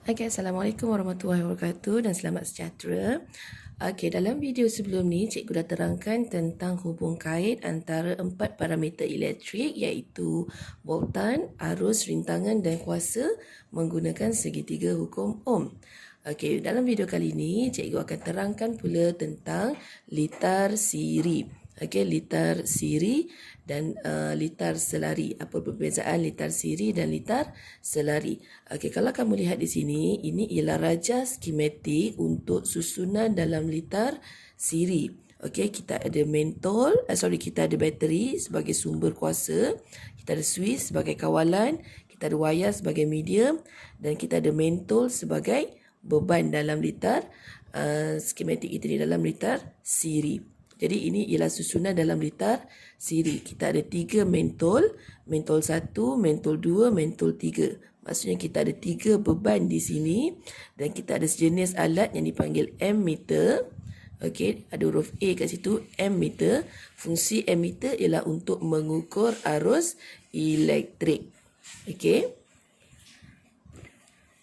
Okay, Assalamualaikum warahmatullahi wabarakatuh dan selamat sejahtera. Okay, dalam video sebelum ni, cikgu dah terangkan tentang hubung kait antara 4 parameter elektrik iaitu voltan, arus, rintangan dan kuasa menggunakan segitiga hukum Ohm. Okay, dalam video kali ini, cikgu akan terangkan pula tentang litar siri. Okay, litar siri dan litar selari. Apa perbezaan litar siri dan litar selari? Okay, kalau kamu lihat di sini, ini ialah rajah skematik untuk susunan dalam litar siri. Okay, kita ada kita ada bateri sebagai sumber kuasa, kita ada switch sebagai kawalan, kita ada wayar sebagai medium dan kita ada mentol sebagai beban dalam litar skematik itu di dalam litar siri. Jadi ini ialah susunan dalam litar siri. Kita ada 3 mentol 1, mentol 2, mentol 3. Maksudnya kita ada 3 beban di sini dan kita ada sejenis alat yang dipanggil ammeter. Okey, ada huruf A kat situ, ammeter. Fungsi ammeter ialah untuk mengukur arus elektrik. Okey.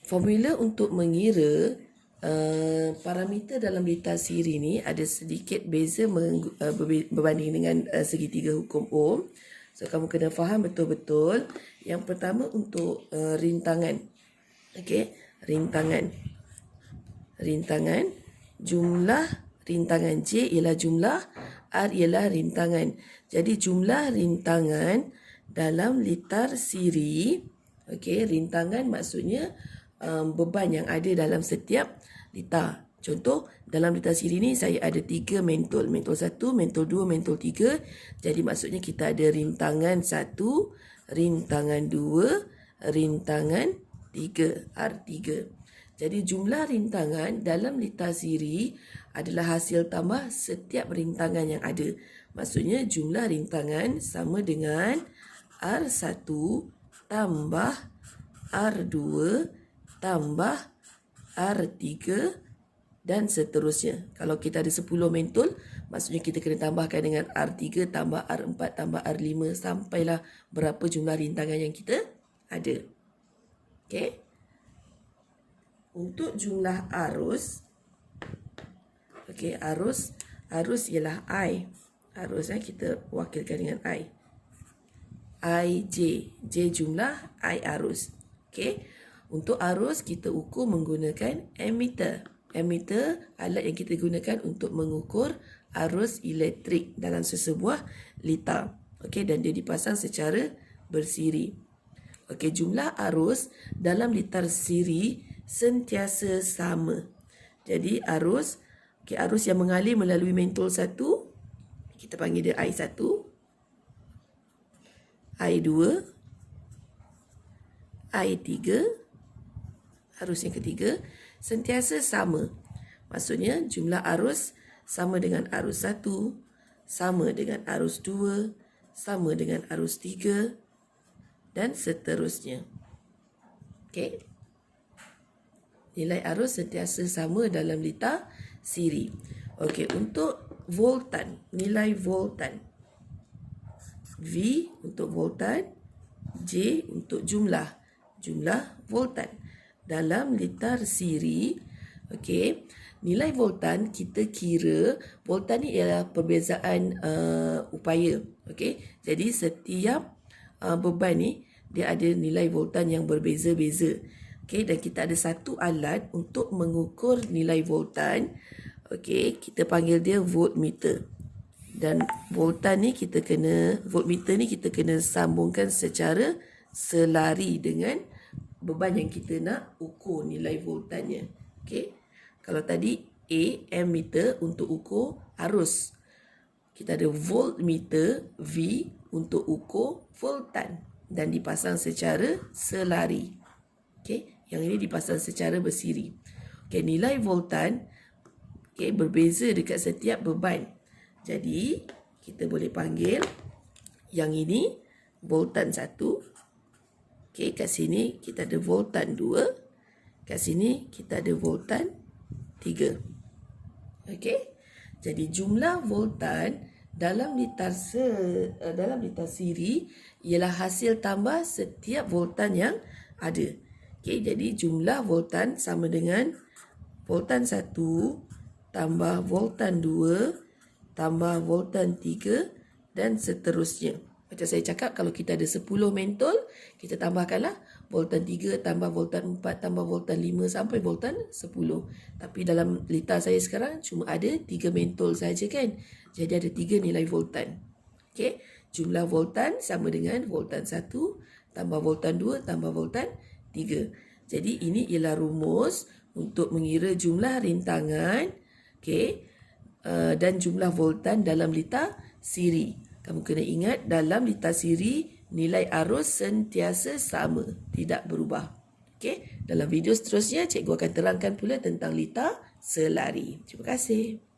Formula untuk mengira parameter dalam litar siri ni ada sedikit beza berbanding dengan segitiga hukum Ohm. So kamu kena faham betul-betul. Yang pertama untuk rintangan. Okey, rintangan. Jumlah rintangan J ialah jumlah, R ialah rintangan. Jadi jumlah rintangan dalam litar siri, okey, rintangan maksudnya beban yang ada dalam setiap litar. Contoh, dalam litar siri ni saya ada 3 mentol. Mentol 1, mentol 2, mentol 3. Jadi maksudnya kita ada rintangan 1, rintangan 2, rintangan 3, R3. Jadi jumlah rintangan dalam litar siri adalah hasil tambah setiap rintangan yang ada. Maksudnya jumlah rintangan sama dengan R1 tambah R2 tambah R3 dan seterusnya. Kalau kita ada 10 mentol, maksudnya kita kena tambahkan dengan R3 tambah R4 tambah R5 sampailah berapa jumlah rintangan yang kita ada. Okey. Untuk jumlah arus, okey, arus ialah I. Arus kita wakilkan dengan I. J jumlah, I arus. Okey. Untuk arus, kita ukur menggunakan ammeter. Ammeter, alat yang kita gunakan untuk mengukur arus elektrik dalam sesebuah litar. Okey, dan dia dipasang secara bersiri. Okey, jumlah arus dalam litar siri sentiasa sama. Jadi arus yang mengalir melalui mentol 1, kita panggil dia I1, I2, I3, arus yang ketiga sentiasa sama. Maksudnya jumlah arus sama dengan arus 1, sama dengan arus 2, sama dengan arus 3 dan seterusnya. Okey. Nilai arus sentiasa sama dalam litar siri. Okey, untuk voltan, nilai voltan. V untuk voltan, J untuk jumlah voltan. Dalam litar siri, okey, nilai voltan kita kira, voltan ni ialah perbezaan upaya. Okey, jadi setiap beban ni dia ada nilai voltan yang berbeza-beza. Okey, dan kita ada satu alat untuk mengukur nilai voltan. Okey, kita panggil dia voltmeter. Dan voltmeter ni kita kena sambungkan secara selari dengan beban yang kita nak ukur nilai voltannya. Okey. Kalau tadi A, ammeter untuk ukur arus. Kita ada voltmeter V untuk ukur voltan dan dipasang secara selari. Okey, yang ini dipasang secara bersiri. Okey, nilai voltan berbeza dekat setiap beban. Jadi, kita boleh panggil yang ini voltan 1. Okey, kat sini kita ada voltan 2. Kat sini kita ada voltan 3. Okey. Jadi jumlah voltan dalam litar siri ialah hasil tambah setiap voltan yang ada. Okey, jadi jumlah voltan sama dengan voltan 1 tambah voltan 2 tambah voltan 3 dan seterusnya. Macam saya cakap, kalau kita ada 10 mentol, kita tambahkanlah voltan 3 tambah voltan 4 tambah voltan 5 sampai voltan 10. Tapi dalam litar saya sekarang cuma ada 3 mentol saja kan. Jadi ada 3 nilai voltan. Okey, jumlah voltan sama dengan voltan 1 tambah voltan 2 tambah voltan 3. Jadi ini ialah rumus untuk mengira jumlah rintangan, okey, dan jumlah voltan dalam litar siri. Kamu kena ingat, dalam litar siri nilai arus sentiasa sama, tidak berubah. Okey, dalam video seterusnya cikgu akan terangkan pula tentang litar selari. Terima kasih.